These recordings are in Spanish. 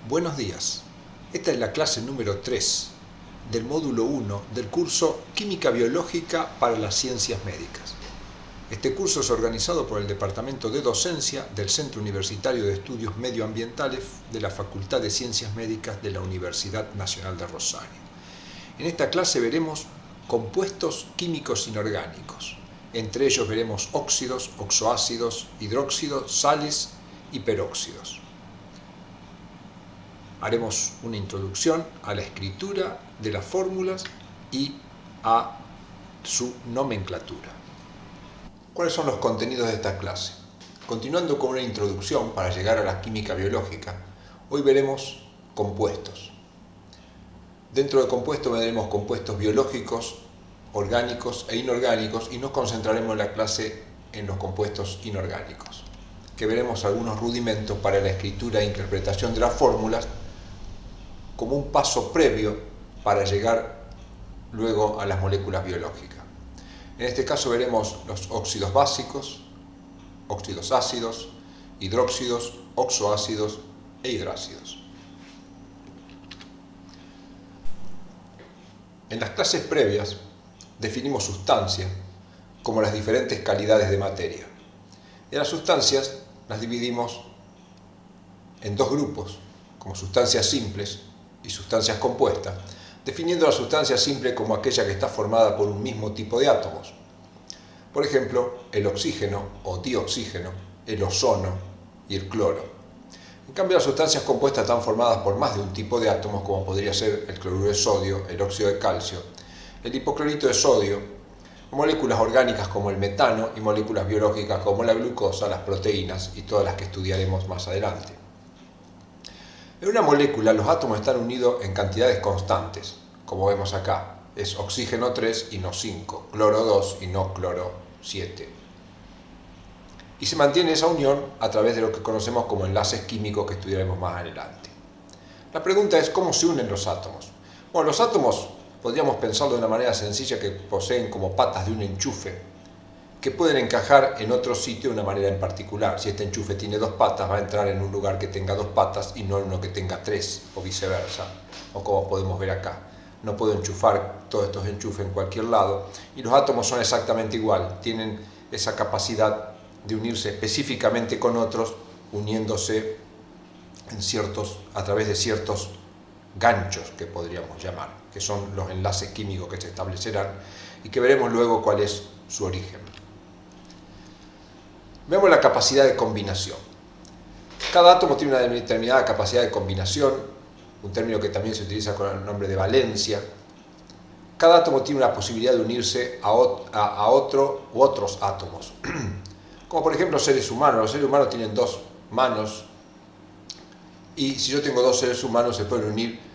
Buenos días. Esta es la clase número 3 del módulo 1 del curso Química Biológica para las Ciencias Médicas. Este curso es organizado por el Departamento de Docencia del Centro Universitario de Estudios Medioambientales de la Facultad de Ciencias Médicas de la Universidad Nacional de Rosario. En esta clase veremos compuestos químicos inorgánicos. Entre ellos veremos óxidos, oxoácidos, hidróxidos, sales y peróxidos. Haremos una introducción a la escritura de las fórmulas y a su nomenclatura. ¿Cuáles son los contenidos de esta clase? Continuando con una introducción para llegar a la química biológica, hoy veremos compuestos. Dentro de compuestos veremos compuestos biológicos, orgánicos e inorgánicos y nos concentraremos en la clase en los compuestos inorgánicos, que veremos algunos rudimentos para la escritura e interpretación de las fórmulas como un paso previo para llegar luego a las moléculas biológicas. En este caso veremos los óxidos básicos, óxidos ácidos, hidróxidos, oxoácidos e hidrácidos. En las clases previas definimos sustancias como las diferentes calidades de materia. Y las sustancias las dividimos en dos grupos, como sustancias simples y sustancias compuestas, definiendo la sustancia simple como aquella que está formada por un mismo tipo de átomos. Por ejemplo, el oxígeno o dioxígeno, el ozono y el cloro. En cambio, las sustancias compuestas están formadas por más de un tipo de átomos, como podría ser el cloruro de sodio, el óxido de calcio, el hipoclorito de sodio, moléculas orgánicas como el metano y moléculas biológicas como la glucosa, las proteínas y todas las que estudiaremos más adelante. En una molécula los átomos están unidos en cantidades constantes, como vemos acá, es oxígeno 3 y no 5, cloro 2 y no cloro 7. Y se mantiene esa unión a través de lo que conocemos como enlaces químicos que estudiaremos más adelante. La pregunta es, ¿cómo se unen los átomos? Bueno, los átomos podríamos pensarlo de una manera sencilla, que poseen como patas de un enchufe que pueden encajar en otro sitio de una manera en particular. Si este enchufe tiene dos patas, va a entrar en un lugar que tenga dos patas y no en uno que tenga tres, o viceversa, o como podemos ver acá. No puedo enchufar todos estos enchufes en cualquier lado, y los átomos son exactamente igual, tienen esa capacidad de unirse específicamente con otros, uniéndose a través de ciertos ganchos que podríamos llamar, que son los enlaces químicos que se establecerán y que veremos luego cuál es su origen. Veamos la capacidad de combinación. Cada átomo tiene una determinada capacidad de combinación, un término que también se utiliza con el nombre de valencia. Cada átomo tiene una posibilidad de unirse a otro u otros átomos. Como por ejemplo seres humanos. Los seres humanos tienen dos manos y si yo tengo dos seres humanos se pueden unir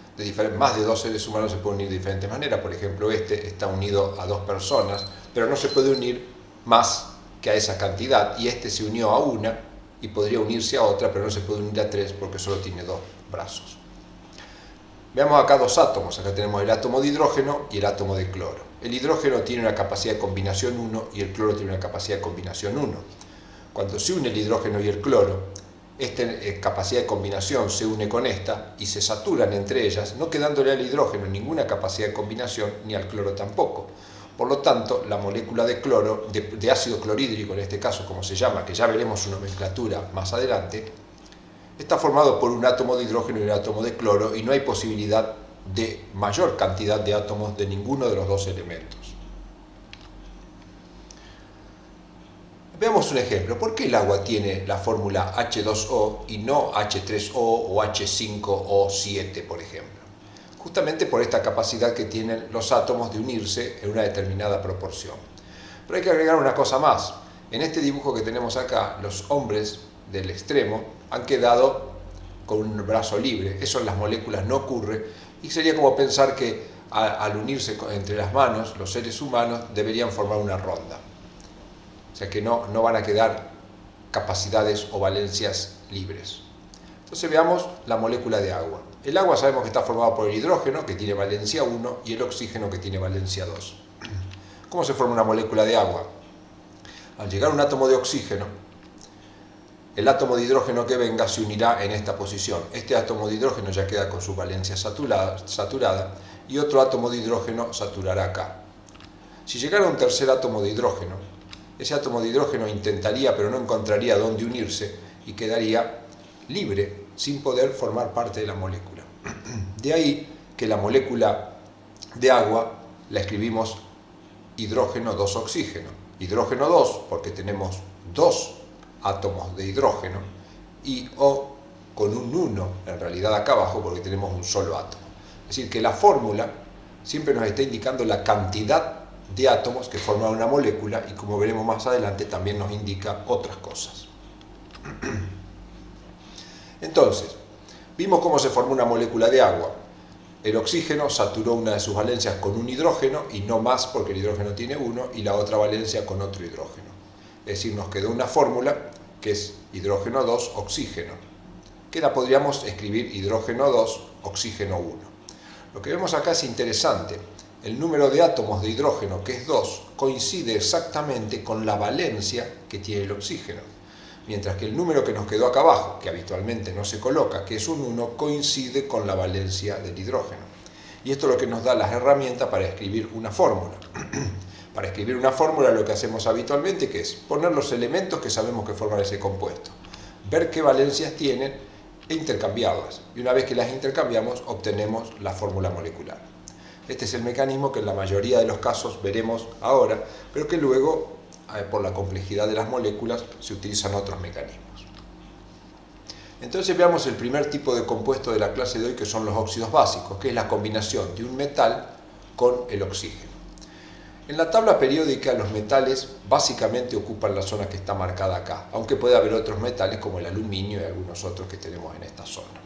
más de dos seres humanos se pueden unir de diferentes maneras. Por ejemplo, este está unido a dos personas, pero no se puede unir más que a esa cantidad, y este se unió a una y podría unirse a otra, pero no se puede unir a tres porque solo tiene dos brazos. Veamos acá dos átomos. Acá tenemos el átomo de hidrógeno y el átomo de cloro. El hidrógeno tiene una capacidad de combinación 1 y el cloro tiene una capacidad de combinación 1. Cuando se une el hidrógeno y el cloro, esta capacidad de combinación se une con esta y se saturan entre ellas, no quedándole al hidrógeno ninguna capacidad de combinación ni al cloro tampoco. Por lo tanto, la molécula de cloro, de ácido clorhídrico en este caso, como se llama, que ya veremos su nomenclatura más adelante, está formado por un átomo de hidrógeno y un átomo de cloro, y no hay posibilidad de mayor cantidad de átomos de ninguno de los dos elementos. Veamos un ejemplo. ¿Por qué el agua tiene la fórmula H2O y no H3O o H5O7, por ejemplo? Justamente por esta capacidad que tienen los átomos de unirse en una determinada proporción. Pero hay que agregar una cosa más. En este dibujo que tenemos acá, los hombres del extremo han quedado con un brazo libre. Eso en las moléculas no ocurre, y sería como pensar que al unirse entre las manos, los seres humanos deberían formar una ronda. O sea que no van a quedar capacidades o valencias libres. Entonces veamos la molécula de agua. El agua sabemos que está formada por el hidrógeno, que tiene valencia 1, y el oxígeno, que tiene valencia 2. ¿Cómo se forma una molécula de agua? Al llegar un átomo de oxígeno, el átomo de hidrógeno que venga se unirá en esta posición. Este átomo de hidrógeno ya queda con su valencia saturada y otro átomo de hidrógeno saturará acá. Si llegara un tercer átomo de hidrógeno, ese átomo de hidrógeno intentaría pero no encontraría dónde unirse y quedaría libre sin poder formar parte de la molécula. De ahí que la molécula de agua la escribimos hidrógeno 2 oxígeno. Hidrógeno 2 porque tenemos dos átomos de hidrógeno y O con un 1 en realidad acá abajo porque tenemos un solo átomo. Es decir, que la fórmula siempre nos está indicando la cantidad de átomos que forman una molécula y como veremos más adelante también nos indica otras cosas. Entonces, vimos cómo se formó una molécula de agua. El oxígeno saturó una de sus valencias con un hidrógeno y no más porque el hidrógeno tiene uno y la otra valencia con otro hidrógeno. Es decir, nos quedó una fórmula que es hidrógeno 2 oxígeno, que la podríamos escribir hidrógeno 2 oxígeno 1. Lo que vemos acá es interesante. El número de átomos de hidrógeno, que es 2, coincide exactamente con la valencia que tiene el oxígeno, mientras que el número que nos quedó acá abajo, que habitualmente no se coloca, que es un 1, coincide con la valencia del hidrógeno. Y esto es lo que nos da las herramientas para escribir una fórmula. Para escribir una fórmula lo que hacemos habitualmente que es poner los elementos que sabemos que forman ese compuesto, ver qué valencias tienen e intercambiarlas. Y una vez que las intercambiamos obtenemos la fórmula molecular. Este es el mecanismo que en la mayoría de los casos veremos ahora, pero que luego, por la complejidad de las moléculas, se utilizan otros mecanismos. Entonces veamos el primer tipo de compuesto de la clase de hoy, que son los óxidos básicos, que es la combinación de un metal con el oxígeno. En la tabla periódica los metales básicamente ocupan la zona que está marcada acá, aunque puede haber otros metales como el aluminio y algunos otros que tenemos en esta zona.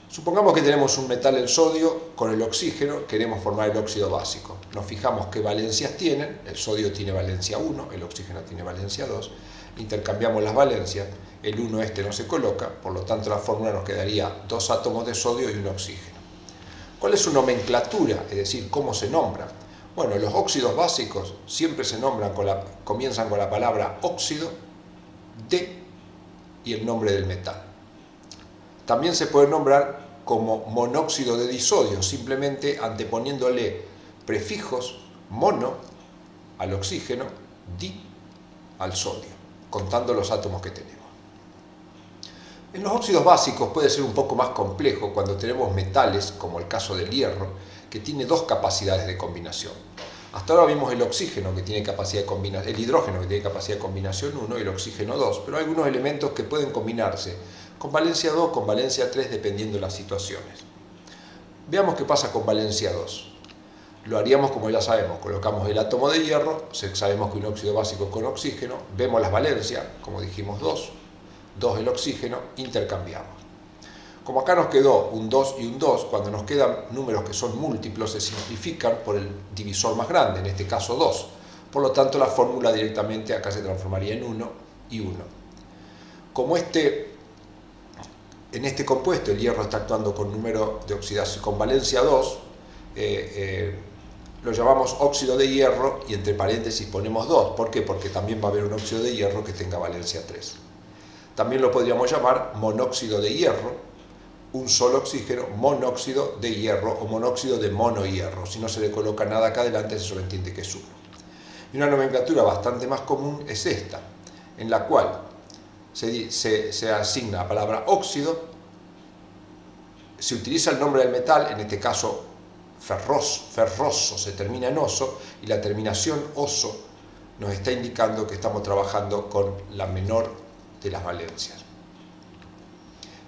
Supongamos que tenemos un metal, el sodio, con el oxígeno, queremos formar el óxido básico. Nos fijamos qué valencias tienen, el sodio tiene valencia 1, el oxígeno tiene valencia 2, intercambiamos las valencias, el 1 este no se coloca, por lo tanto la fórmula nos quedaría 2 átomos de sodio y un oxígeno. ¿Cuál es su nomenclatura? Es decir, ¿cómo se nombran? Bueno, los óxidos básicos siempre se nombran comienzan con la palabra óxido, de y el nombre del metal. También se puede nombrar como monóxido de disodio, simplemente anteponiéndole prefijos mono al oxígeno, di al sodio, contando los átomos que tenemos. En los óxidos básicos puede ser un poco más complejo cuando tenemos metales, como el caso del hierro, que tiene dos capacidades de combinación. Hasta ahora vimos el oxígeno que tiene capacidad de combinación, el hidrógeno que tiene capacidad de combinación 1 y el oxígeno 2, pero hay algunos elementos que pueden combinarse con valencia 2, con valencia 3, dependiendo de las situaciones. Veamos qué pasa con valencia 2. Lo haríamos como ya sabemos, colocamos el átomo de hierro, sabemos que un óxido básico es con oxígeno, vemos las valencias, como dijimos 2 el oxígeno, intercambiamos. Como acá nos quedó un 2 y un 2, cuando nos quedan números que son múltiplos se simplifican por el divisor más grande, en este caso 2. Por lo tanto la fórmula directamente acá se transformaría en 1 y 1. Como en este compuesto el hierro está actuando con número de oxidación con valencia 2, lo llamamos óxido de hierro y entre paréntesis ponemos 2. ¿Por qué? Porque también va a haber un óxido de hierro que tenga valencia 3. También lo podríamos llamar monóxido de hierro, un solo oxígeno, monóxido de hierro o monóxido de monohierro. Si no se le coloca nada acá adelante se sobreentiende que es 1. Y una nomenclatura bastante más común es esta, en la cual se asigna la palabra óxido, se utiliza el nombre del metal, en este caso ferroso se termina en oso, y la terminación oso nos está indicando que estamos trabajando con la menor de las valencias.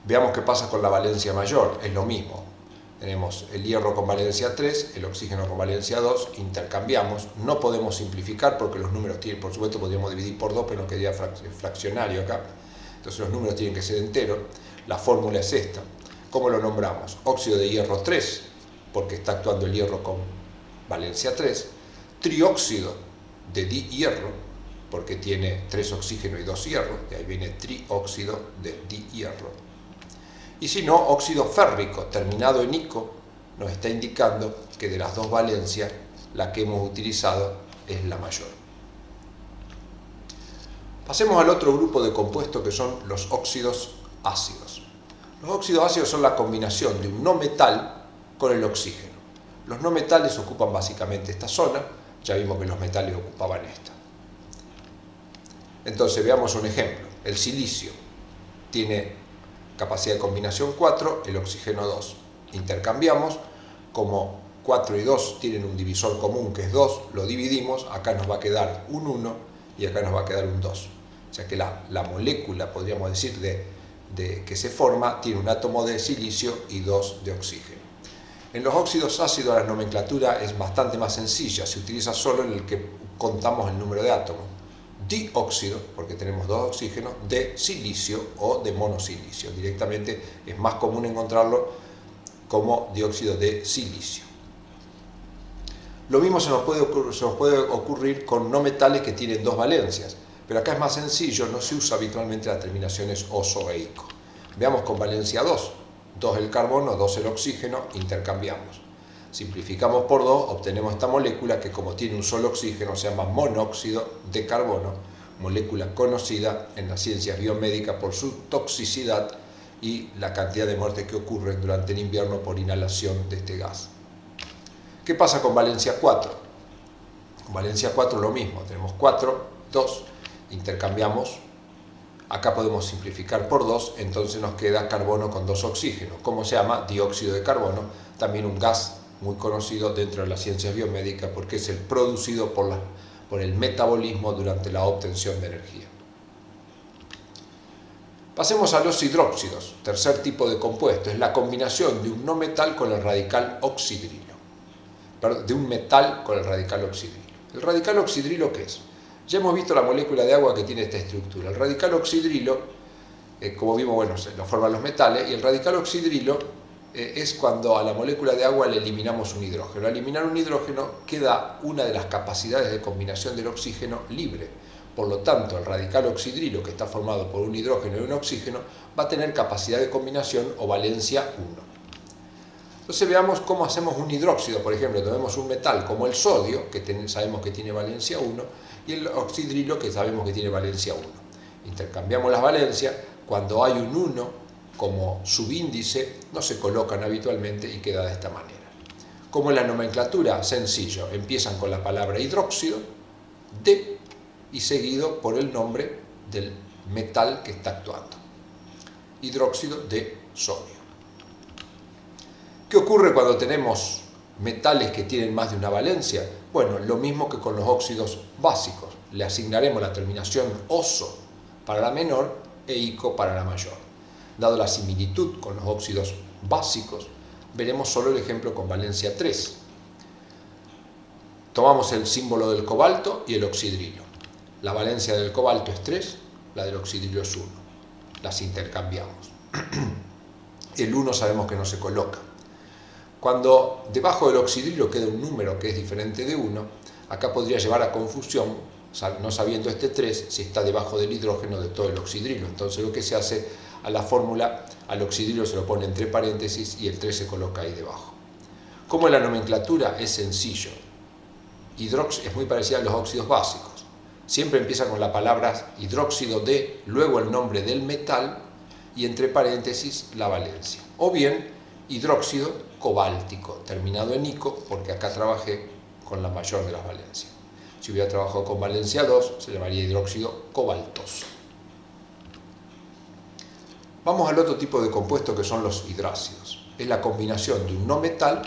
Veamos qué pasa con la valencia mayor, es lo mismo. Tenemos el hierro con valencia 3, el oxígeno con valencia 2, intercambiamos, no podemos simplificar porque los números tienen, por supuesto podríamos dividir por 2, pero no quedaría fraccionario acá, entonces los números tienen que ser enteros. La fórmula es esta. ¿Cómo lo nombramos? Óxido de hierro 3, porque está actuando el hierro con valencia 3, trióxido de dihierro, porque tiene 3 oxígenos y 2 hierros, de ahí viene trióxido de dihierro. Y si no, óxido férrico, terminado en ico, nos está indicando que de las dos valencias, la que hemos utilizado es la mayor. Pasemos al otro grupo de compuestos que son los óxidos ácidos. Los óxidos ácidos son la combinación de un no metal con el oxígeno. Los no metales ocupan básicamente esta zona, ya vimos que los metales ocupaban esta. Entonces veamos un ejemplo. El silicio tiene capacidad de combinación 4, el oxígeno 2. Intercambiamos, como 4 y 2 tienen un divisor común que es 2, lo dividimos, acá nos va a quedar un 1 y acá nos va a quedar un 2. O sea que la molécula, podríamos decir, que se forma, tiene un átomo de silicio y 2 de oxígeno. En los óxidos ácidos la nomenclatura es bastante más sencilla, se utiliza solo en el que contamos el número de átomos. Dióxido, porque tenemos 2 oxígenos, de silicio o de monosilicio. Directamente es más común encontrarlo como dióxido de silicio. Lo mismo se nos puede ocurrir con no metales que tienen 2 valencias, pero acá es más sencillo, no se usa habitualmente las terminaciones oso e ico. Veamos con valencia 2, 2 el carbono, 2 el oxígeno, intercambiamos. Simplificamos por 2, obtenemos esta molécula que, como tiene un solo oxígeno, se llama monóxido de carbono, molécula conocida en las ciencias biomédicas por su toxicidad y la cantidad de muertes que ocurren durante el invierno por inhalación de este gas. ¿Qué pasa con valencia 4? Con valencia 4 lo mismo, tenemos 4, 2, intercambiamos, acá podemos simplificar por 2, entonces nos queda carbono con 2 oxígenos. ¿Cómo se llama? Dióxido de carbono, también un gas muy conocido dentro de las ciencias biomédicas porque es el producido por el metabolismo durante la obtención de energía. Pasemos a los hidróxidos, tercer tipo de compuesto, es la combinación de un no metal con el radical oxidrilo. De un metal con el radical oxidrilo. ¿El radical oxidrilo qué es? Ya hemos visto la molécula de agua que tiene esta estructura. El radical oxidrilo, como vimos, bueno, lo forman los metales, y el radical oxidrilo es cuando a la molécula de agua le eliminamos un hidrógeno. Al eliminar un hidrógeno queda una de las capacidades de combinación del oxígeno libre. Por lo tanto, el radical oxidrilo, que está formado por un hidrógeno y un oxígeno, va a tener capacidad de combinación o valencia 1. Entonces veamos cómo hacemos un hidróxido. Por ejemplo, tenemos un metal como el sodio, que sabemos que tiene valencia 1, y el oxidrilo, que sabemos que tiene valencia 1. Intercambiamos las valencias. Cuando hay un 1 como subíndice, no se colocan habitualmente y queda de esta manera. ¿Cómo es la nomenclatura? Sencillo. Empiezan con la palabra hidróxido, de, y seguido por el nombre del metal que está actuando. Hidróxido de sodio. ¿Qué ocurre cuando tenemos metales que tienen más de una valencia? Bueno, lo mismo que con los óxidos básicos. Le asignaremos la terminación oso para la menor e ico para la mayor. Dado la similitud con los óxidos básicos, veremos solo el ejemplo con valencia 3. Tomamos el símbolo del cobalto y el oxidrilo. La valencia del cobalto es 3, la del oxidrilo es 1. Las intercambiamos. El 1 sabemos que no se coloca. Cuando debajo del oxidrilo queda un número que es diferente de 1, acá podría llevar a confusión, no sabiendo este 3, si está debajo del hidrógeno de todo el oxidrilo. Entonces lo que se hace a la fórmula, al oxidrilo se lo pone entre paréntesis y el 3 se coloca ahí debajo. ¿Cómo es la nomenclatura? Es sencillo. Es muy parecida a los óxidos básicos. Siempre empieza con la palabra hidróxido de, luego el nombre del metal y entre paréntesis la valencia. O bien hidróxido cobáltico, terminado en ico, porque acá trabajé con la mayor de las valencias. Si hubiera trabajado con valencia 2, se llamaría hidróxido cobaltoso. Vamos al otro tipo de compuesto que son los hidrácidos. Es la combinación de un no metal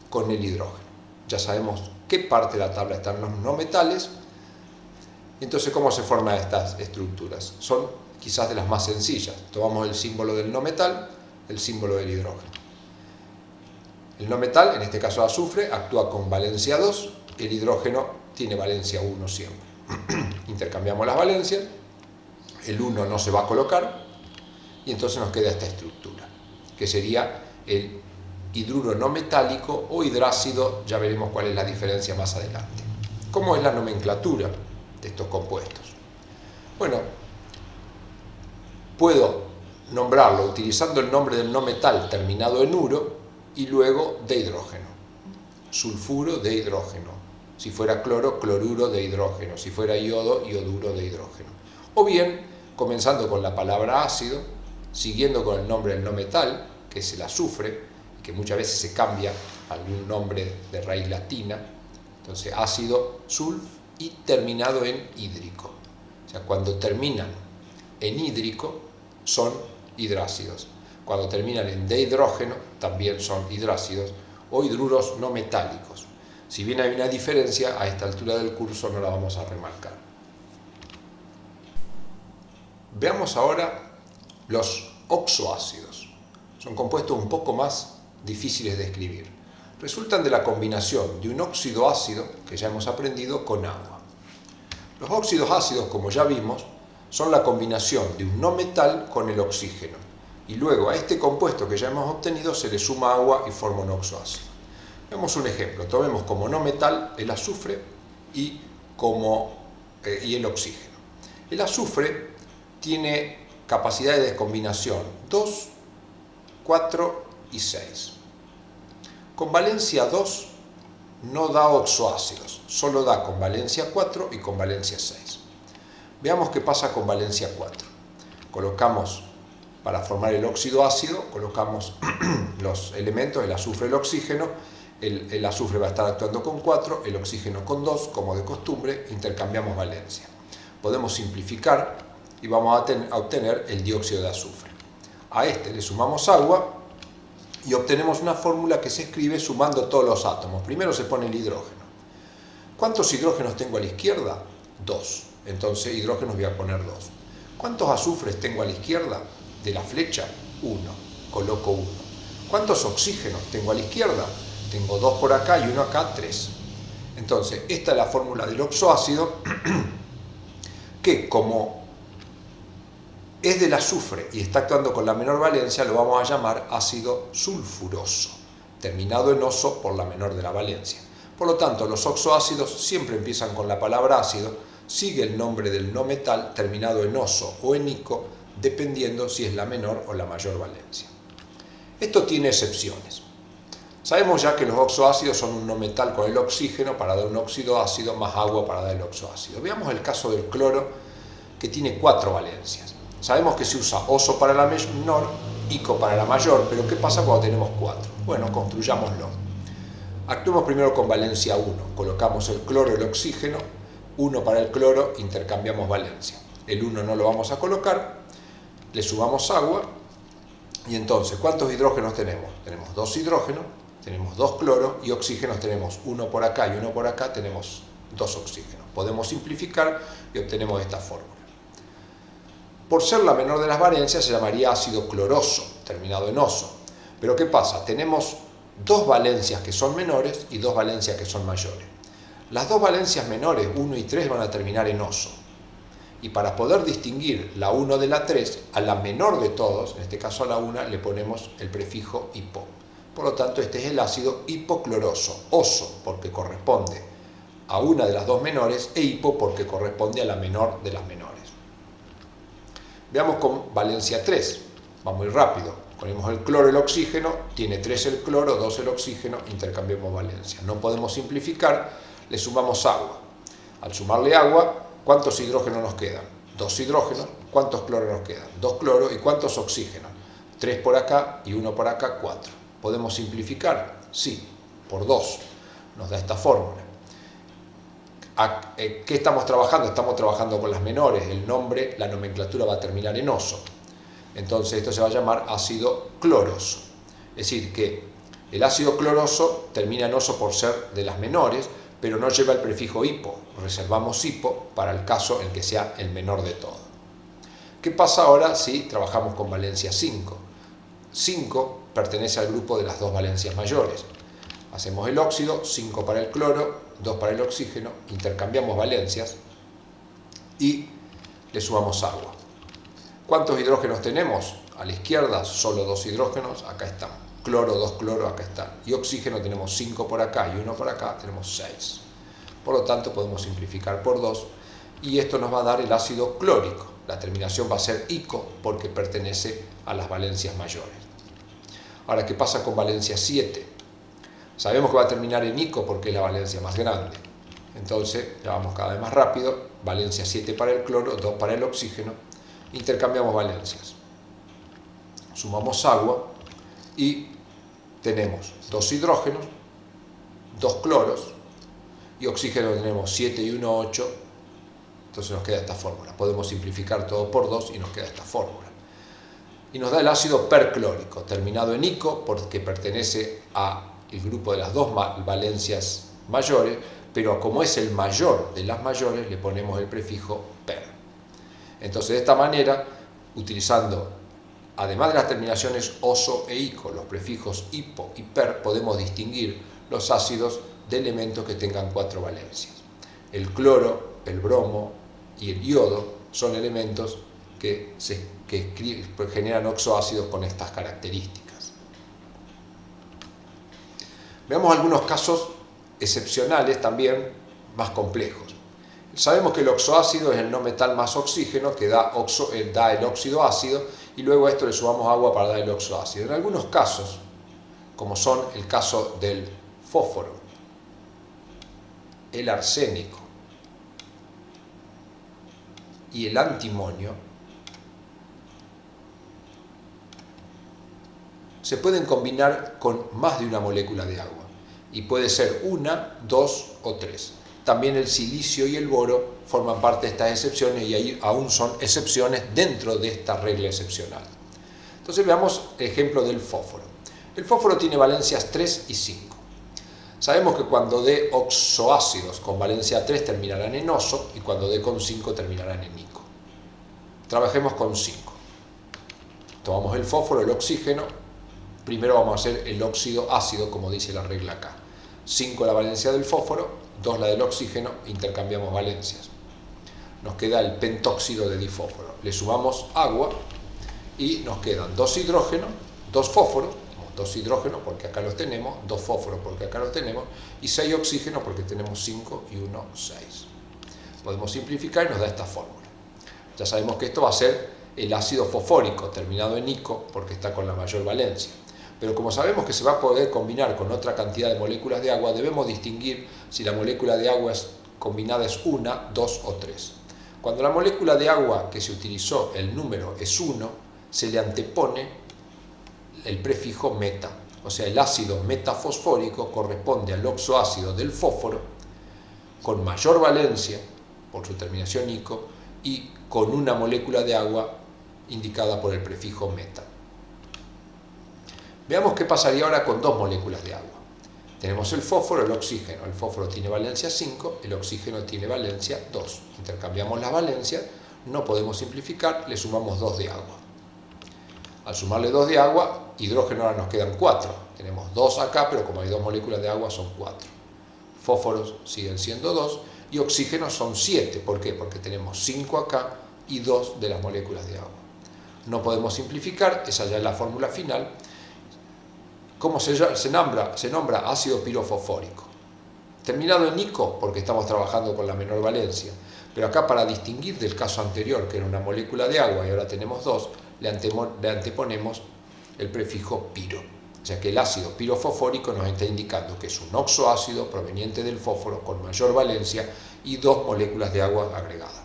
con el hidrógeno. Ya sabemos qué parte de la tabla están los no metales. Entonces, ¿cómo se forman estas estructuras? Son quizás de las más sencillas. Tomamos el símbolo del no metal, el símbolo del hidrógeno. El no metal, en este caso azufre, actúa con valencia 2, el hidrógeno tiene valencia 1 siempre. Intercambiamos las valencias, el 1 no se va a colocar y entonces nos queda esta estructura, que sería el hidruro no metálico o hidrácido. Ya veremos cuál es la diferencia más adelante. ¿Cómo es la nomenclatura de estos compuestos? Bueno, puedo nombrarlo utilizando el nombre del no metal terminado en uro y luego de hidrógeno. Sulfuro de hidrógeno. Si fuera cloro, cloruro de hidrógeno. Si fuera iodo, ioduro de hidrógeno. O bien, comenzando con la palabra ácido, siguiendo con el nombre del no metal, que es el azufre, que muchas veces se cambia a algún nombre de raíz latina, entonces ácido, sulf, y terminado en hídrico. O sea, cuando terminan en hídrico son hidrácidos. Cuando terminan en dihidrógeno también son hidrácidos o hidruros no metálicos. Si bien hay una diferencia, a esta altura del curso no la vamos a remarcar. Veamos ahora los oxoácidos. Son compuestos un poco más difíciles de escribir. Resultan de la combinación de un óxido ácido, que ya hemos aprendido, con agua. Los óxidos ácidos, como ya vimos, son la combinación de un no metal con el oxígeno. Y luego a este compuesto que ya hemos obtenido se le suma agua y forma un oxoácido. Veamos un ejemplo. Tomemos como no metal el azufre y el oxígeno. El azufre tiene capacidades de combinación 2, 4 y 6. Con valencia 2 no da oxoácidos, solo da con valencia 4 y con valencia 6. Veamos qué pasa con valencia 4. Colocamos, para formar el óxido ácido, colocamos los elementos, el azufre y el oxígeno. El azufre va a estar actuando con 4, el oxígeno con 2, como de costumbre, intercambiamos valencia. Podemos simplificar y vamos a obtener el dióxido de azufre. A este le sumamos agua y obtenemos una fórmula que se escribe sumando todos los átomos. Primero se pone el hidrógeno. ¿Cuántos hidrógenos tengo a la izquierda? 2. Entonces hidrógenos voy a poner 2. ¿Cuántos azufres tengo a la izquierda de la flecha? 1. Coloco 1. ¿Cuántos oxígenos tengo a la izquierda? Tengo 2 por acá y 1 acá, 3. Entonces, esta es la fórmula del oxoácido, que como es del azufre y está actuando con la menor valencia, lo vamos a llamar ácido sulfuroso, terminado en oso por la menor de la valencia. Por lo tanto, los oxoácidos siempre empiezan con la palabra ácido, sigue el nombre del no metal terminado en oso o en ico, dependiendo si es la menor o la mayor valencia. Esto tiene excepciones. Sabemos ya que los oxoácidos son un no metal con el oxígeno para dar un óxido ácido más agua para dar el oxoácido. Veamos el caso del cloro, que tiene 4 valencias. Sabemos que se usa oso para la menor, ico para la mayor, pero ¿qué pasa cuando tenemos 4? Bueno, construyámoslo. Actuemos primero con valencia 1. Colocamos el cloro y el oxígeno, 1 para el cloro, intercambiamos valencia. El 1 no lo vamos a colocar, le sumamos agua, y entonces, ¿cuántos hidrógenos tenemos? Tenemos 2 hidrógenos, tenemos 2 cloros, y oxígenos tenemos 1 por acá y 1 por acá, tenemos 2 oxígenos. Podemos simplificar y obtenemos esta fórmula. Por ser la menor de las valencias se llamaría ácido cloroso, terminado en oso. Pero ¿qué pasa? Tenemos 2 valencias que son menores y 2 valencias que son mayores. Las 2 valencias menores, 1 y 3, van a terminar en oso. Y para poder distinguir la 1 de la 3, a la menor de todos, en este caso a la 1, le ponemos el prefijo hipo. Por lo tanto, este es el ácido hipocloroso, oso, porque corresponde a una de las 2 menores, e hipo porque corresponde a la menor de las menores. Veamos con valencia 3, va muy rápido. Ponemos el cloro y el oxígeno, tiene 3 el cloro, 2 el oxígeno, intercambiamos valencia. No podemos simplificar, le sumamos agua. Al sumarle agua, ¿cuántos hidrógenos nos quedan? 2 hidrógenos. ¿Cuántos cloros nos quedan? 2 cloros. ¿Y cuántos oxígenos? 3 por acá y 1 por acá, 4. ¿Podemos simplificar? Sí, por 2. Nos da esta fórmula. ¿Qué estamos trabajando? Estamos trabajando con las menores. El nombre, la nomenclatura va a terminar en oso. Entonces esto se va a llamar ácido cloroso. Es decir, que el ácido cloroso termina en oso por ser de las menores, pero no lleva el prefijo hipo. Reservamos hipo para el caso en que sea el menor de todo. ¿Qué pasa ahora si trabajamos con valencia 5? 5 pertenece al grupo de las 2 valencias mayores. Hacemos el óxido, 5 para el cloro, 2 para el oxígeno, intercambiamos valencias y le sumamos agua. ¿Cuántos hidrógenos tenemos? A la izquierda solo 2 hidrógenos, acá están. Cloro, 2 cloro, acá están. Y oxígeno tenemos 5 por acá y 1 por acá, tenemos 6. Por lo tanto podemos simplificar por 2 y esto nos va a dar el ácido clórico. La terminación va a ser ico porque pertenece a las valencias mayores. Ahora, ¿qué pasa con valencia 7? Sabemos que va a terminar en ico porque es la valencia más grande. Entonces, ya vamos cada vez más rápido, valencia 7 para el cloro, 2 para el oxígeno, intercambiamos valencias. Sumamos agua y tenemos 2 hidrógenos, 2 cloros y oxígeno tenemos 7 y 1, 8, entonces nos queda esta fórmula. Podemos simplificar todo por 2 y nos queda esta fórmula. Y nos da el ácido perclórico, terminado en ico porque pertenece al grupo de las dos valencias mayores, pero como es el mayor de las mayores, le ponemos el prefijo per. Entonces, de esta manera, utilizando, además de las terminaciones oso e ico, los prefijos hipo y per, podemos distinguir los ácidos de elementos que tengan 4 valencias. El cloro, el bromo y el iodo son elementos que generan oxoácidos con estas características. Veamos algunos casos excepcionales también más complejos. Sabemos que el oxoácido es el no metal más oxígeno que da el óxido ácido y luego a esto le sumamos agua para dar el oxoácido. En algunos casos, como son el caso del fósforo, el arsénico y el antimonio, se pueden combinar con más de una molécula de agua y puede ser 1, 2 o 3. También el silicio y el boro forman parte de estas excepciones y ahí aún son excepciones dentro de esta regla excepcional. Entonces veamos el ejemplo del fósforo. El fósforo tiene valencias 3 y 5. Sabemos que cuando dé oxoácidos con valencia 3 terminarán en oso y cuando dé con 5 terminarán en ico. Trabajemos con 5. Tomamos el fósforo, el oxígeno. Primero vamos a hacer el óxido ácido, como dice la regla acá. 5 la valencia del fósforo, 2 la del oxígeno, intercambiamos valencias. Nos queda el pentóxido de difósforo. Le sumamos agua y nos quedan 2 hidrógenos, 2 fósforos, 2 hidrógenos porque acá los tenemos, 2 fósforos porque acá los tenemos, y 6 oxígenos porque tenemos 5 y 1, 6. Podemos simplificar y nos da esta fórmula. Ya sabemos que esto va a ser el ácido fosfórico, terminado en ico porque está con la mayor valencia. Pero como sabemos que se va a poder combinar con otra cantidad de moléculas de agua, debemos distinguir si la molécula de agua combinada es 1, 2 o 3. Cuando la molécula de agua que se utilizó, el número es 1, se le antepone el prefijo meta. O sea, el ácido metafosfórico corresponde al oxoácido del fósforo con mayor valencia, por su terminación ico, y con una molécula de agua indicada por el prefijo meta. Veamos qué pasaría ahora con 2 moléculas de agua. Tenemos el fósforo, el oxígeno. El fósforo tiene valencia 5, el oxígeno tiene valencia 2. Intercambiamos las valencias, no podemos simplificar, le sumamos 2 de agua. Al sumarle 2 de agua, hidrógeno ahora nos quedan 4. Tenemos 2 acá, pero como hay 2 moléculas de agua son 4. Fósforos siguen siendo 2 y oxígeno son 7. ¿Por qué? Porque tenemos 5 acá y 2 de las moléculas de agua. No podemos simplificar, esa ya es la fórmula final. ¿Cómo se nombra ácido pirofosfórico? Terminado en ico porque estamos trabajando con la menor valencia, pero acá para distinguir del caso anterior, que era una molécula de agua y ahora tenemos 2, le anteponemos el prefijo piro, ya que el ácido pirofosfórico nos está indicando que es un oxoácido proveniente del fósforo con mayor valencia y 2 moléculas de agua agregadas.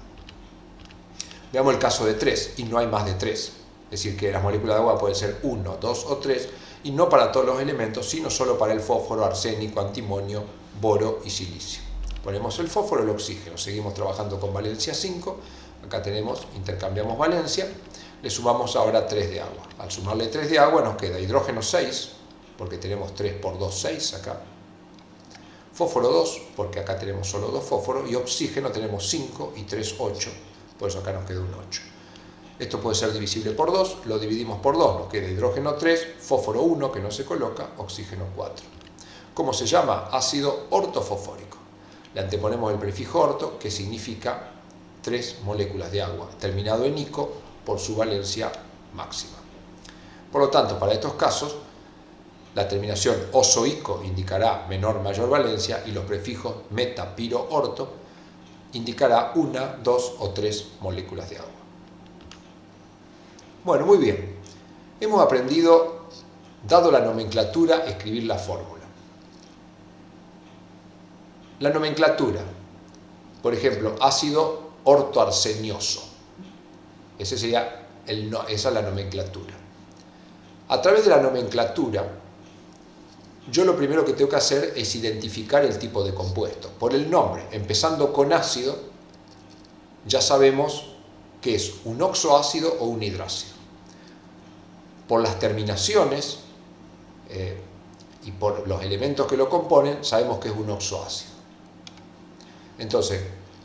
Veamos el caso de 3, y no hay más de 3, es decir, que las moléculas de agua pueden ser 1, 2 o 3, y no para todos los elementos, sino solo para el fósforo, arsénico, antimonio, boro y silicio. Ponemos el fósforo, el oxígeno, seguimos trabajando con valencia 5, acá tenemos, intercambiamos valencia, le sumamos ahora 3 de agua. Al sumarle 3 de agua nos queda hidrógeno 6, porque tenemos 3 por 2, 6 acá. Fósforo 2, porque acá tenemos solo 2 fósforos, y oxígeno tenemos 5 y 3, 8, por eso acá nos queda un 8. Esto puede ser divisible por 2, lo dividimos por 2, nos queda hidrógeno 3, fósforo 1, que no se coloca, oxígeno 4. ¿Cómo se llama? Ácido ortofosfórico. Le anteponemos el prefijo orto, que significa 3 moléculas de agua, terminado en ico por su valencia máxima. Por lo tanto, para estos casos, la terminación oso-ico indicará menor-mayor valencia y los prefijos meta, piro, orto indicará 1, 2 o 3 moléculas de agua. Bueno, muy bien. Hemos aprendido, dado la nomenclatura, escribir la fórmula. La nomenclatura Por ejemplo, ácido ortoarsenioso. Esa es la nomenclatura. A través de la nomenclatura, yo lo primero que tengo que hacer es identificar el tipo de compuesto. Por el nombre, empezando con ácido, ya sabemos que es un oxoácido o un hidrácido. Por las terminaciones y por los elementos que lo componen, sabemos que es un oxoácido. Entonces,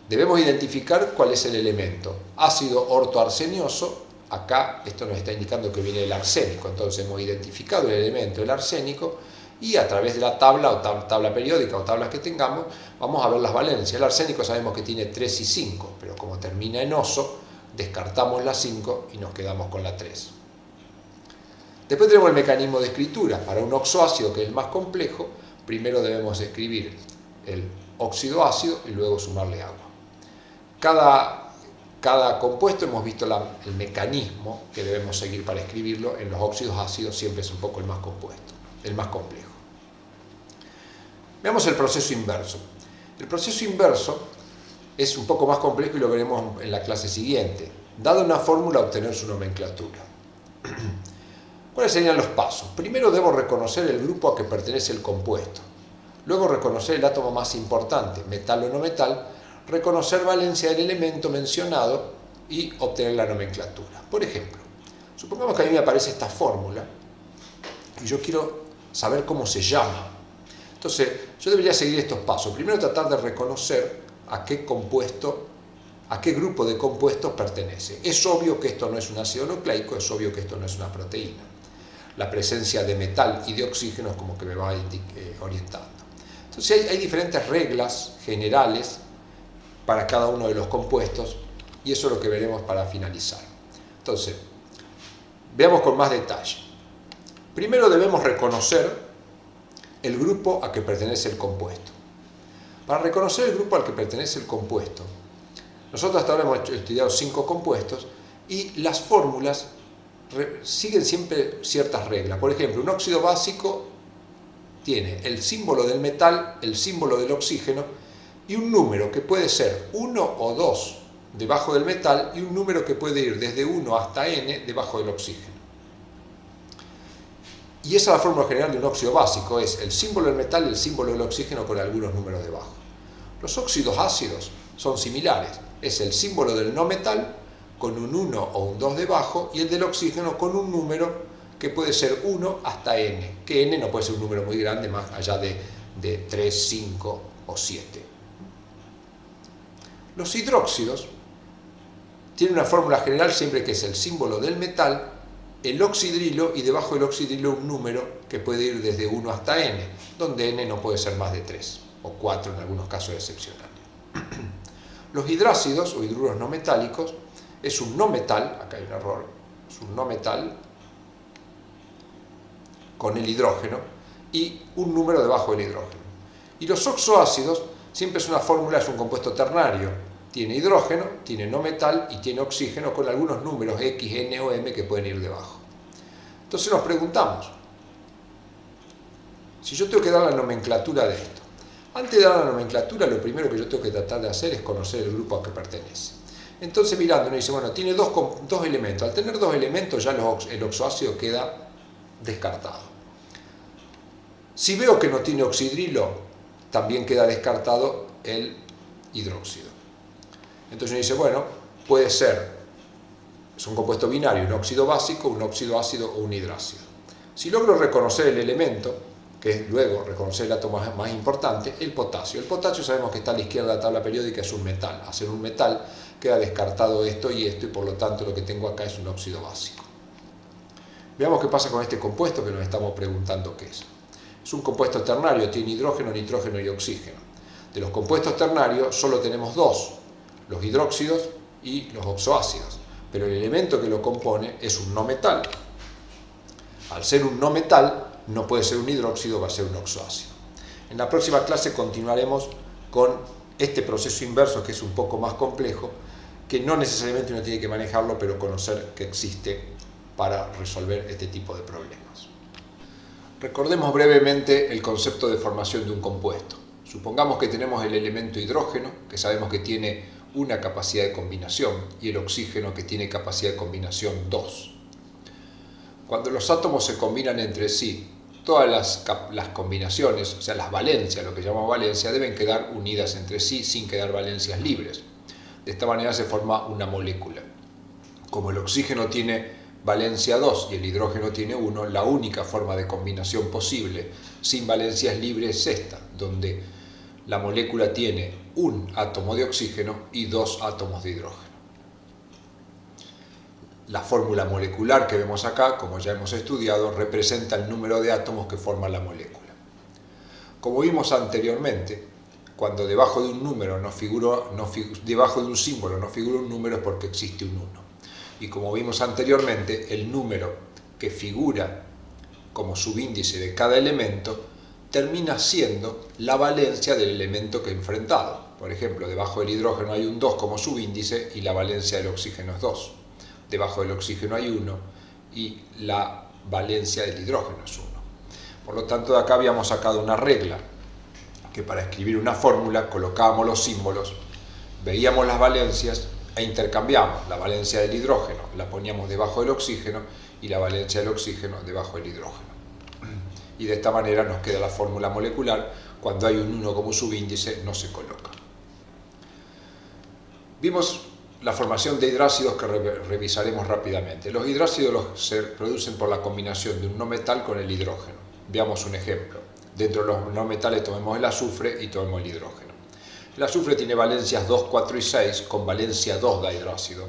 debemos identificar cuál es el elemento. Ácido ortoarsenioso, acá esto nos está indicando que viene del arsénico, entonces hemos identificado el elemento, el arsénico, y a través de la tabla o tabla periódica o tablas que tengamos, vamos a ver las valencias. El arsénico sabemos que tiene 3 y 5, pero como termina en oso, descartamos la 5 y nos quedamos con la 3. Después tenemos el mecanismo de escritura. Para un oxoácido, que es el más complejo, primero debemos escribir el óxido ácido y luego sumarle agua. Cada compuesto hemos visto el mecanismo que debemos seguir para escribirlo. En los óxidos ácidos siempre es un poco el más compuesto, el más complejo. Veamos el proceso inverso. El proceso inverso es un poco más complejo y lo veremos en la clase siguiente. Dada una fórmula, obtener su nomenclatura. ¿Cuáles serían los pasos? Primero debo reconocer el grupo a que pertenece el compuesto. Luego reconocer el átomo más importante, metal o no metal, reconocer valencia del elemento mencionado y obtener la nomenclatura. Por ejemplo, supongamos que a mí me aparece esta fórmula y yo quiero saber cómo se llama. Entonces, yo debería seguir estos pasos. Primero tratar de reconocer a qué grupo de compuestos pertenece. Es obvio que esto no es un ácido nucleico, es obvio que esto no es una proteína. La presencia de metal y de oxígeno es como que me va orientando. Entonces hay diferentes reglas generales para cada uno de los compuestos y eso es lo que veremos para finalizar. Entonces, veamos con más detalle. Primero debemos reconocer el grupo a que pertenece el compuesto. Para reconocer el grupo al que pertenece el compuesto, nosotros hasta ahora hemos estudiado 5 compuestos y las fórmulas siguen siempre ciertas reglas. Por ejemplo, un óxido básico tiene el símbolo del metal, el símbolo del oxígeno y un número que puede ser 1 o 2 debajo del metal y un número que puede ir desde 1 hasta n debajo del oxígeno. Y esa es la fórmula general de un óxido básico, es el símbolo del metal y el símbolo del oxígeno con algunos números debajo. Los óxidos ácidos son similares, es el símbolo del no metal con un 1 o un 2 debajo y el del oxígeno con un número que puede ser 1 hasta n, que n no puede ser un número muy grande más allá de 3, 5 o 7. Los hidróxidos tienen una fórmula general siempre que es el símbolo del metal, el oxidrilo y debajo del oxidrilo un número que puede ir desde 1 hasta n, donde n no puede ser más de 3 o 4 en algunos casos excepcionales. Los hidrácidos o hidruros no metálicos es un no metal, acá hay un error, es un no metal con el hidrógeno y un número debajo del hidrógeno. Y los oxoácidos siempre es una fórmula, es un compuesto ternario, tiene hidrógeno, tiene no metal y tiene oxígeno con algunos números X, N o M que pueden ir debajo. Entonces nos preguntamos, si yo tengo que dar la nomenclatura de esto, antes de dar la nomenclatura lo primero que yo tengo que tratar de hacer es conocer el grupo a que pertenece. Entonces mirando uno dice, bueno, tiene dos elementos, al tener 2 elementos ya el oxoácido queda descartado. Si veo que no tiene oxidrilo, también queda descartado el hidróxido. Entonces uno dice, bueno, puede ser, es un compuesto binario, un óxido básico, un óxido ácido o un hidrácido. Si logro reconocer el elemento, que es luego reconocer el átomo más importante, el potasio. El potasio sabemos que está a la izquierda de la tabla periódica, es un metal. Al ser un metal queda descartado esto y por lo tanto lo que tengo acá es un óxido básico. Veamos qué pasa con este compuesto que nos estamos preguntando qué es. Es un compuesto ternario, tiene hidrógeno, nitrógeno y oxígeno. De los compuestos ternarios solo tenemos 2, los hidróxidos y los oxoácidos, pero el elemento que lo compone es un no metal. Al ser un no metal, no puede ser un hidróxido, va a ser un oxoácido. En la próxima clase continuaremos con este proceso inverso, que es un poco más complejo, que no necesariamente uno tiene que manejarlo, pero conocer que existe para resolver este tipo de problemas. Recordemos brevemente el concepto de formación de un compuesto. Supongamos que tenemos el elemento hidrógeno, que sabemos que tiene una capacidad de combinación, y el oxígeno, que tiene capacidad de combinación 2. Cuando los átomos se combinan entre sí, todas las combinaciones, o sea, las valencias, lo que llamamos valencia, deben quedar unidas entre sí sin quedar valencias libres. De esta manera se forma una molécula. Como el oxígeno tiene valencia 2 y el hidrógeno tiene 1, la única forma de combinación posible sin valencias libres es esta, donde la molécula tiene un átomo de oxígeno y 2 átomos de hidrógeno. La fórmula molecular que vemos acá, como ya hemos estudiado, representa el número de átomos que forman la molécula. Como vimos anteriormente, cuando debajo de un número debajo de un símbolo no figura un número es porque existe un 1. Y como vimos anteriormente, el número que figura como subíndice de cada elemento termina siendo la valencia del elemento que he enfrentado. Por ejemplo, debajo del hidrógeno hay un 2 como subíndice y la valencia del oxígeno es 2. Debajo del oxígeno hay 1 y la valencia del hidrógeno es 1. Por lo tanto, de acá habíamos sacado una regla, que para escribir una fórmula colocábamos los símbolos, veíamos las valencias e intercambiamos la valencia del hidrógeno, la poníamos debajo del oxígeno y la valencia del oxígeno debajo del hidrógeno. Y de esta manera nos queda la fórmula molecular. Cuando hay un 1 como subíndice no se coloca. Vimos la formación de hidrácidos que revisaremos rápidamente. Los hidrácidos se producen por la combinación de un no metal con el hidrógeno. Veamos un ejemplo. Dentro de los no metales tomemos el azufre y tomemos el hidrógeno. El azufre tiene valencias 2, 4 y 6, con valencia 2 da hidrácido.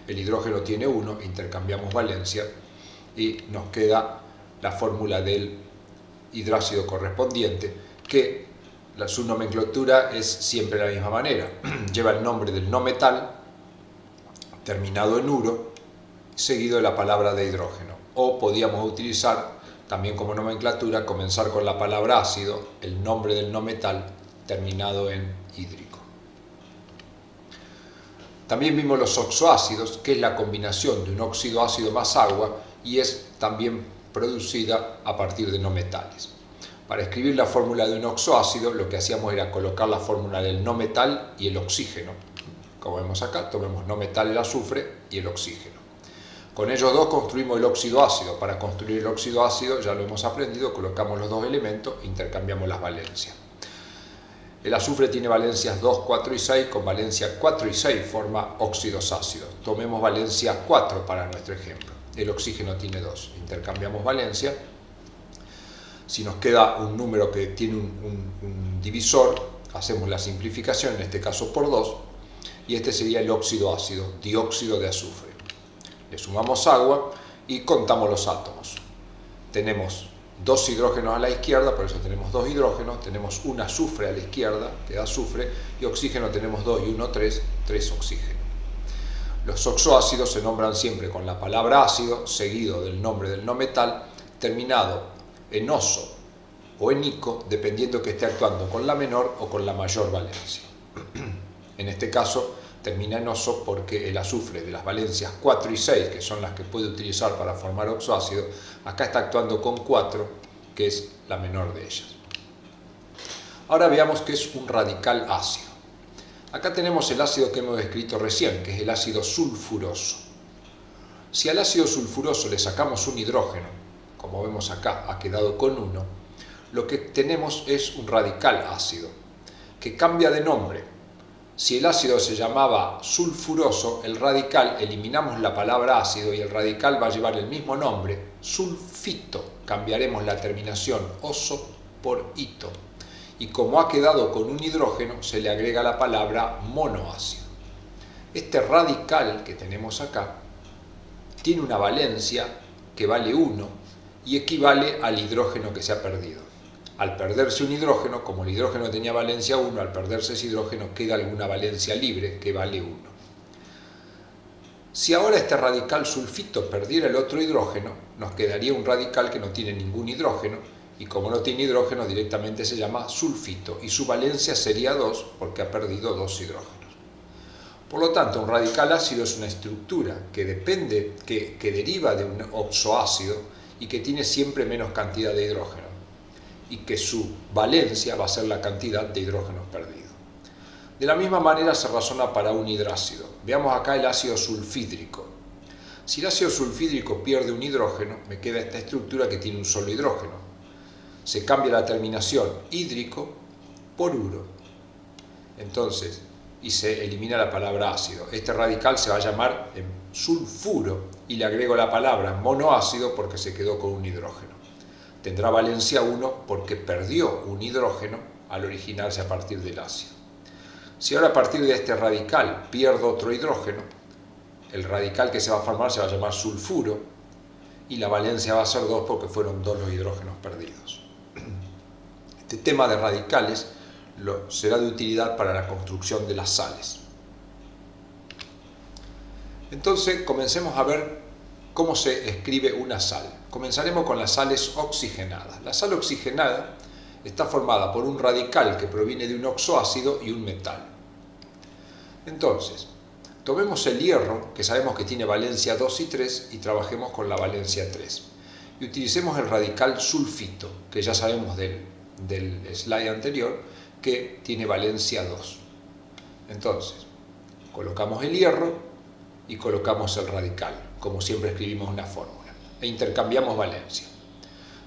El hidrógeno tiene 1, intercambiamos valencia y nos queda la fórmula del hidrácido correspondiente, que su nomenclatura es siempre de la misma manera. Lleva el nombre del no metal, terminado en uro, seguido de la palabra de hidrógeno. O podíamos utilizar también como nomenclatura, comenzar con la palabra ácido, el nombre del no metal, terminado en hídrico. También vimos los oxoácidos, que es la combinación de un óxido ácido más agua y es también producida a partir de no metales. Para escribir la fórmula de un oxoácido, lo que hacíamos era colocar la fórmula del no metal y el oxígeno. Como vemos acá, tomemos no metal, el azufre y el oxígeno. Con ellos dos construimos el óxido ácido. Para construir el óxido ácido, ya lo hemos aprendido, colocamos los dos elementos e intercambiamos las valencias. El azufre tiene valencias 2, 4 y 6, con valencia 4 y 6 forma óxidos ácidos. Tomemos valencia 4 para nuestro ejemplo. El oxígeno tiene 2. Intercambiamos valencia. Si nos queda un número que tiene un divisor, hacemos la simplificación, en este caso por 2, y este sería el óxido ácido, dióxido de azufre. Le sumamos agua y contamos los átomos. Tenemos 2 hidrógenos a la izquierda, por eso tenemos 2 hidrógenos, tenemos un azufre a la izquierda, que da azufre, y oxígeno tenemos 2 y 1, 3 oxígenos. Los oxoácidos se nombran siempre con la palabra ácido, seguido del nombre del no metal, terminado en oso o en ico, dependiendo que esté actuando con la menor o con la mayor valencia. En este caso termina en oso porque el azufre de las valencias 4 y 6, que son las que puede utilizar para formar oxoácido, acá está actuando con 4, que es la menor de ellas. Ahora veamos qué es un radical ácido. Acá tenemos el ácido que hemos descrito recién, que es el ácido sulfuroso. Si al ácido sulfuroso le sacamos un hidrógeno, como vemos acá, ha quedado con 1, lo que tenemos es un radical ácido, que cambia de nombre. Si el ácido se llamaba sulfuroso, el radical, eliminamos la palabra ácido y el radical va a llevar el mismo nombre, sulfito. Cambiaremos la terminación oso por ito. Y como ha quedado con un hidrógeno, se le agrega la palabra monoácido. Este radical que tenemos acá tiene una valencia que vale 1 y equivale al hidrógeno que se ha perdido. Al perderse un hidrógeno, como el hidrógeno tenía valencia 1, al perderse ese hidrógeno queda alguna valencia libre que vale 1. Si ahora este radical sulfito perdiera el otro hidrógeno, nos quedaría un radical que no tiene ningún hidrógeno, y como no tiene hidrógeno directamente se llama sulfito, y su valencia sería 2 porque ha perdido 2 hidrógenos. Por lo tanto, un radical ácido es una estructura que deriva de un oxoácido y que tiene siempre menos cantidad de hidrógeno. y que su valencia va a ser la cantidad de hidrógenos perdidos. De la misma manera se razona para un hidrácido. Veamos acá el ácido sulfídrico. Si el ácido sulfídrico pierde un hidrógeno, me queda esta estructura que tiene un solo hidrógeno. Se cambia la terminación hídrico por uro. Entonces, y se elimina la palabra ácido. Este radical se va a llamar sulfuro y le agrego la palabra monoácido porque se quedó con un hidrógeno. Tendrá valencia 1 porque perdió un hidrógeno al originarse a partir del ácido. Si ahora a partir de este radical pierdo otro hidrógeno, el radical que se va a formar se va a llamar sulfuro y la valencia va a ser 2 porque fueron 2 los hidrógenos perdidos. Este tema de radicales será de utilidad para la construcción de las sales. Entonces comencemos a ver cómo se escribe una sal. Comenzaremos con las sales oxigenadas. La sal oxigenada está formada por un radical que proviene de un oxoácido y un metal. Entonces, tomemos el hierro, que sabemos que tiene valencia 2 y 3, y trabajemos con la valencia 3. Y utilicemos el radical sulfito, que ya sabemos del slide anterior, que tiene valencia 2. Entonces, colocamos el hierro y colocamos el radical, como siempre escribimos una fórmula, e intercambiamos valencia.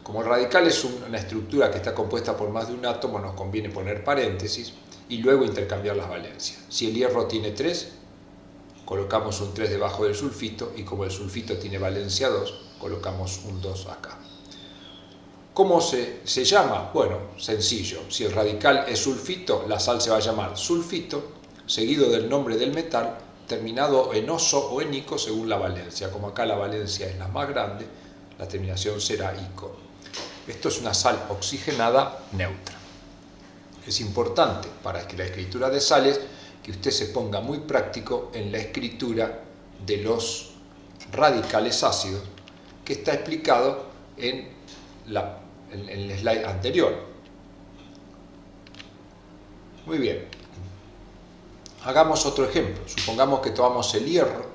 Como el radical es una estructura que está compuesta por más de un átomo, nos conviene poner paréntesis y luego intercambiar las valencias. Si el hierro tiene 3, colocamos un 3 debajo del sulfito, y como el sulfito tiene valencia 2, colocamos un 2 acá. ¿Cómo se llama? Bueno, sencillo. Si el radical es sulfito, la sal se va a llamar sulfito, seguido del nombre del metal, terminado en oso o en ico según la valencia. Como acá la valencia es la más grande, la terminación será ico. Esto es una sal oxigenada neutra. Es importante para la escritura de sales que usted se ponga muy práctico en la escritura de los radicales ácidos, que está explicado en el slide anterior. Muy bien. Hagamos otro ejemplo. Supongamos que tomamos el hierro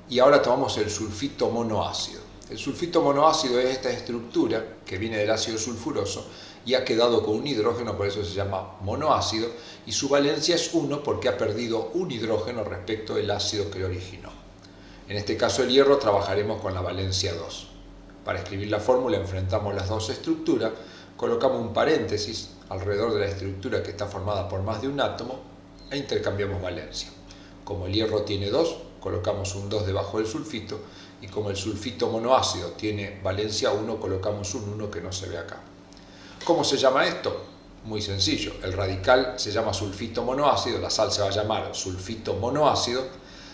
y ahora tomamos el sulfito monoácido. El sulfito monoácido es esta estructura que viene del ácido sulfuroso y ha quedado con un hidrógeno, por eso se llama monoácido, y su valencia es 1 porque ha perdido un hidrógeno respecto del ácido que lo originó. En este caso el hierro trabajaremos con la valencia 2. Para escribir la fórmula enfrentamos las dos estructuras, colocamos un paréntesis alrededor de la estructura que está formada por más de un átomo e intercambiamos valencia. Como el hierro tiene 2, colocamos un 2 debajo del sulfito, y como el sulfito monoácido tiene valencia 1, colocamos un 1 que no se ve acá. ¿Cómo se llama esto? Muy sencillo. El radical se llama sulfito monoácido, la sal se va a llamar sulfito monoácido,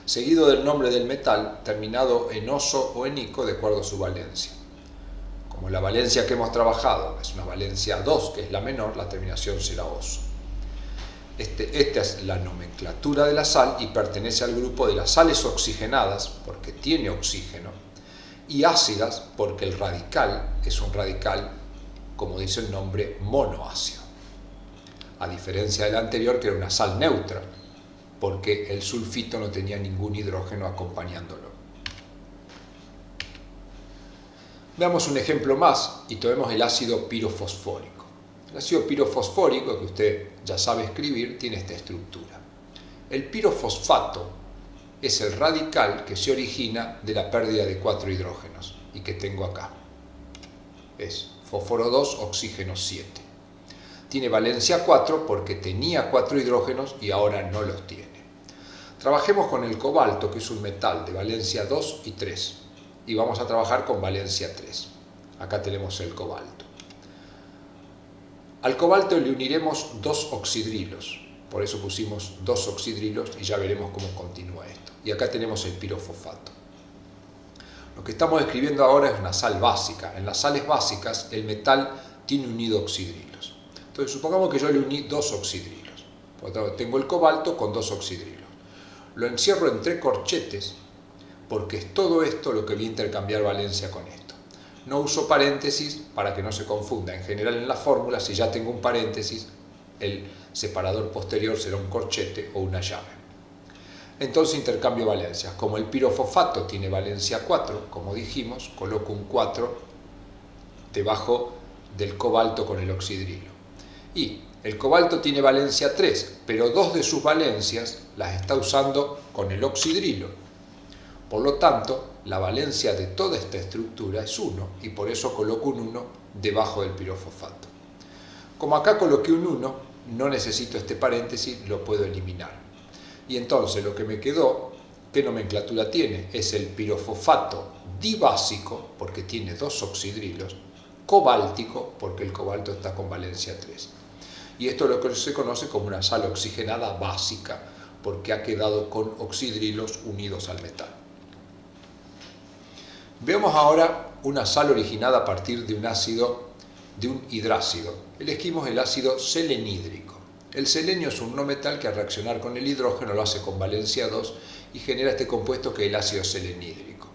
seguido del nombre del metal, terminado en oso o en ico de acuerdo a su valencia. Como la valencia que hemos trabajado es una valencia 2, que es la menor, la terminación será oso. Esta es la nomenclatura de la sal y pertenece al grupo de las sales oxigenadas, porque tiene oxígeno, y ácidas, porque el radical es un radical, como dice el nombre, monoácido. A diferencia del anterior, que era una sal neutra, porque el sulfito no tenía ningún hidrógeno acompañándolo. Veamos un ejemplo más y tomemos el ácido pirofosfórico. El ácido pirofosfórico, que usted ya sabe escribir, tiene esta estructura. El pirofosfato es el radical que se origina de la pérdida de 4 hidrógenos y que tengo acá. Es fósforo 2, oxígeno 7. Tiene valencia 4 porque tenía 4 hidrógenos y ahora no los tiene. Trabajemos con el cobalto, que es un metal de valencia 2 y 3, y vamos a trabajar con valencia 3. Acá tenemos el cobalto. Al cobalto le uniremos 2 oxidrilos, por eso pusimos 2 oxidrilos y ya veremos cómo continúa esto. Y acá tenemos el pirofosfato. Lo que estamos escribiendo ahora es una sal básica. En las sales básicas el metal tiene unido oxidrilos. Entonces supongamos que yo le uní 2 oxidrilos. Por lo tanto tengo el cobalto con 2 oxidrilos. Lo encierro entre corchetes porque es todo esto lo que voy a intercambiar valencia con esto. No uso paréntesis para que no se confunda. En general en la fórmula, si ya tengo un paréntesis, el separador posterior será un corchete o una llave. Entonces intercambio valencias. Como el pirofosfato tiene valencia 4, como dijimos, coloco un 4 debajo del cobalto con el oxidrilo. Y el cobalto tiene valencia 3, pero 2 de sus valencias las está usando con el oxidrilo. Por lo tanto, la valencia de toda esta estructura es 1 y por eso coloco un 1 debajo del pirofosfato. Como acá coloqué un 1, no necesito este paréntesis, lo puedo eliminar. Y entonces lo que me quedó, ¿qué nomenclatura tiene? Es el pirofosfato dibásico, porque tiene 2 oxidrilos, cobáltico, porque el cobalto está con valencia 3. Y esto es lo que se conoce como una sal oxigenada básica, porque ha quedado con oxidrilos unidos al metal. Veamos ahora una sal originada a partir de un ácido, de un hidrácido. Elegimos el ácido selenídrico. El selenio es un no metal que al reaccionar con el hidrógeno lo hace con valencia 2 y genera este compuesto que es el ácido selenídrico.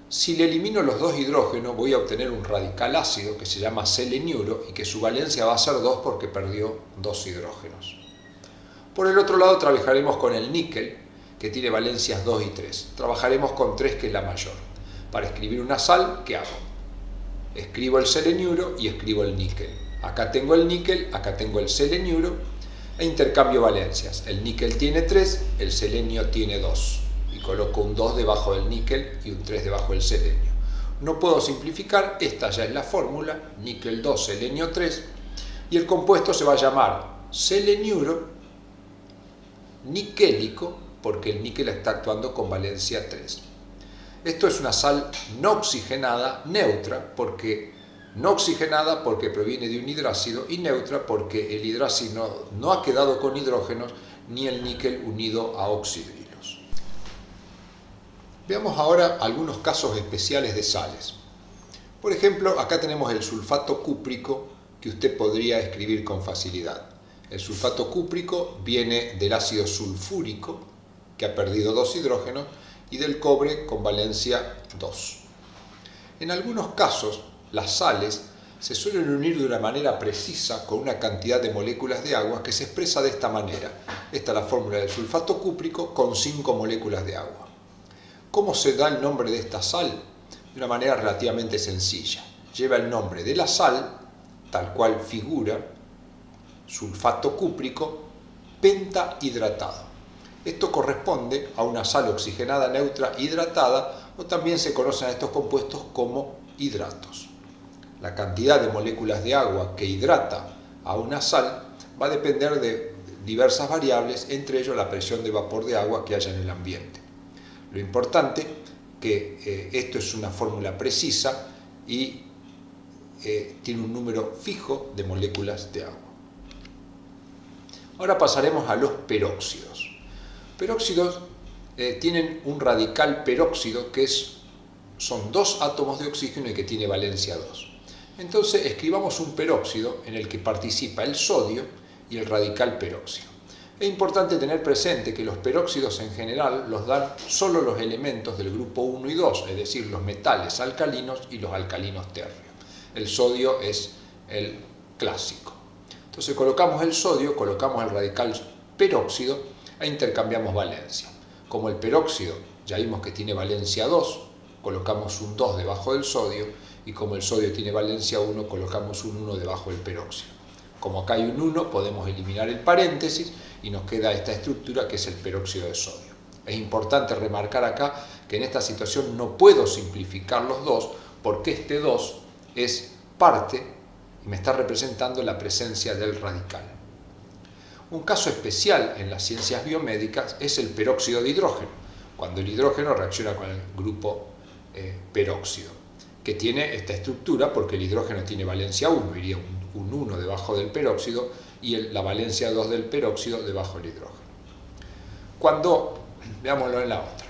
Si le elimino los 2 hidrógenos voy a obtener un radical ácido que se llama seleniuro y que su valencia va a ser 2 porque perdió 2 hidrógenos. Por el otro lado trabajaremos con el níquel que tiene valencias 2 y 3. Trabajaremos con 3 que es la mayor. Para escribir una sal, ¿qué hago? Escribo el seleniuro y escribo el níquel. Acá tengo el níquel, acá tengo el seleniuro e intercambio valencias. El níquel tiene 3, el selenio tiene 2. Y coloco un 2 debajo del níquel y un 3 debajo del selenio. No puedo simplificar, esta ya es la fórmula, níquel 2, selenio 3, y el compuesto se va a llamar seleniuro niquélico porque el níquel está actuando con valencia 3. Esto es una sal no oxigenada, neutra, porque no oxigenada porque proviene de un hidrácido y neutra porque el hidrácido no ha quedado con hidrógenos ni el níquel unido a oxidrilos. Veamos ahora algunos casos especiales de sales. Por ejemplo, acá tenemos el sulfato cúprico que usted podría escribir con facilidad. El sulfato cúprico viene del ácido sulfúrico, que ha perdido 2 hidrógenos, y del cobre con valencia 2. En algunos casos, las sales se suelen unir de una manera precisa con una cantidad de moléculas de agua que se expresa de esta manera. Esta es la fórmula del sulfato cúprico con 5 moléculas de agua. ¿Cómo se da el nombre de esta sal? De una manera relativamente sencilla. Lleva el nombre de la sal, tal cual figura, sulfato cúprico, pentahidratado. Esto corresponde a una sal oxigenada neutra hidratada, o también se conocen a estos compuestos como hidratos. La cantidad de moléculas de agua que hidrata a una sal va a depender de diversas variables, entre ellos la presión de vapor de agua que haya en el ambiente. Lo importante que esto es una fórmula precisa y tiene un número fijo de moléculas de agua. Ahora pasaremos a los peróxidos. Peróxidos tienen un radical peróxido que son 2 átomos de oxígeno y que tiene valencia 2. Entonces escribamos un peróxido en el que participa el sodio y el radical peróxido. Es importante tener presente que los peróxidos en general los dan solo los elementos del grupo 1 y 2, es decir, los metales alcalinos y los alcalinos térreos. El sodio es el clásico. Entonces colocamos el sodio, colocamos el radical peróxido e intercambiamos valencia. Como el peróxido ya vimos que tiene valencia 2, colocamos un 2 debajo del sodio, y como el sodio tiene valencia 1, colocamos un 1 debajo del peróxido. Como acá hay un 1, podemos eliminar el paréntesis y nos queda esta estructura que es el peróxido de sodio. Es importante remarcar acá que en esta situación no puedo simplificar los 2 porque este 2 es parte y me está representando la presencia del radical. Un caso especial en las ciencias biomédicas es el peróxido de hidrógeno, cuando el hidrógeno reacciona con el grupo peróxido, que tiene esta estructura porque el hidrógeno tiene valencia 1, iría un 1 debajo del peróxido y la valencia 2 del peróxido debajo del hidrógeno. Veámoslo en la otra.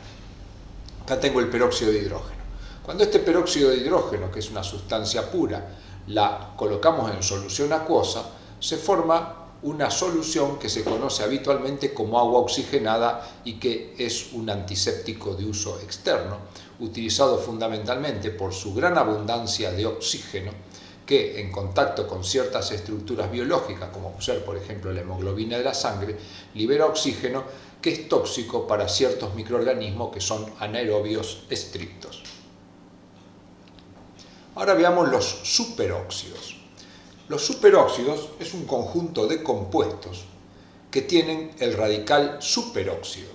Acá tengo el peróxido de hidrógeno. Cuando este peróxido de hidrógeno, que es una sustancia pura, la colocamos en solución acuosa, se forma una solución que se conoce habitualmente como agua oxigenada y que es un antiséptico de uso externo, utilizado fundamentalmente por su gran abundancia de oxígeno, que en contacto con ciertas estructuras biológicas, como puede ser por ejemplo la hemoglobina de la sangre, libera oxígeno que es tóxico para ciertos microorganismos que son anaerobios estrictos. Ahora veamos los superóxidos. Los superóxidos es un conjunto de compuestos que tienen el radical superóxido.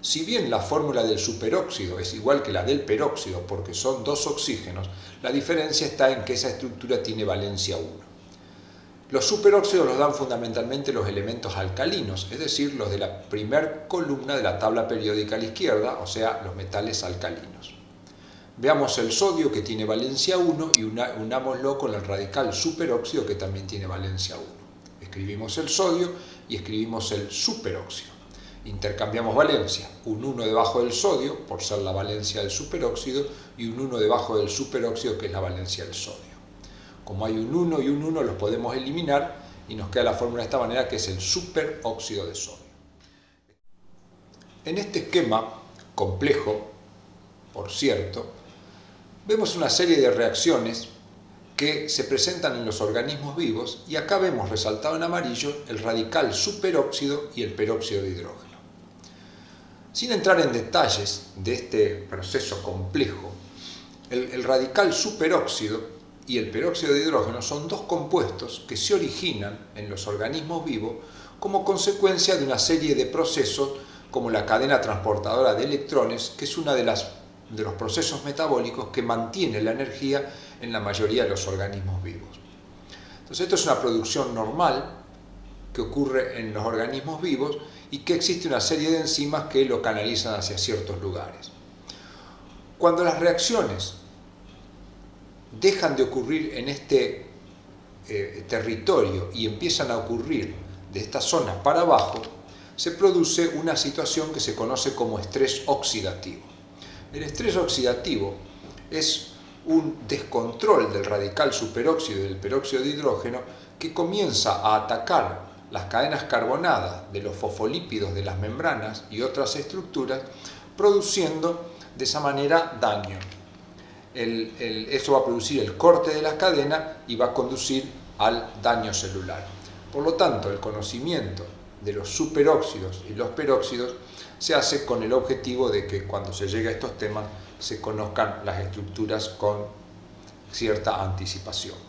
Si bien la fórmula del superóxido es igual que la del peróxido porque son dos oxígenos, la diferencia está en que esa estructura tiene valencia 1. Los superóxidos los dan fundamentalmente los elementos alcalinos, es decir, los de la primera columna de la tabla periódica a la izquierda, o sea, los metales alcalinos. Veamos el sodio, que tiene valencia 1, y unámoslo con el radical superóxido, que también tiene valencia 1. Escribimos el sodio y escribimos el superóxido. Intercambiamos valencia, un 1 debajo del sodio, por ser la valencia del superóxido, y un 1 debajo del superóxido, que es la valencia del sodio. Como hay un 1 y un 1, los podemos eliminar y nos queda la fórmula de esta manera, que es el superóxido de sodio. En este esquema complejo, por cierto, vemos una serie de reacciones que se presentan en los organismos vivos, y acá vemos resaltado en amarillo el radical superóxido y el peróxido de hidrógeno. Sin entrar en detalles de este proceso complejo, el radical superóxido y el peróxido de hidrógeno son dos compuestos que se originan en los organismos vivos como consecuencia de una serie de procesos como la cadena transportadora de electrones, que es una de los procesos metabólicos que mantiene la energía en la mayoría de los organismos vivos. Entonces, esto es una producción normal que ocurre en los organismos vivos y que existe una serie de enzimas que lo canalizan hacia ciertos lugares. Cuando las reacciones dejan de ocurrir en este territorio y empiezan a ocurrir de estas zonas para abajo, se produce una situación que se conoce como estrés oxidativo. El estrés oxidativo es un descontrol del radical superóxido y del peróxido de hidrógeno que comienza a atacar las cadenas carbonadas de los fosfolípidos de las membranas y otras estructuras, produciendo de esa manera daño. Eso va a producir el corte de la cadena y va a conducir al daño celular. Por lo tanto, el conocimiento de los superóxidos y los peróxidos se hace con el objetivo de que cuando se llegue a estos temas se conozcan las estructuras con cierta anticipación.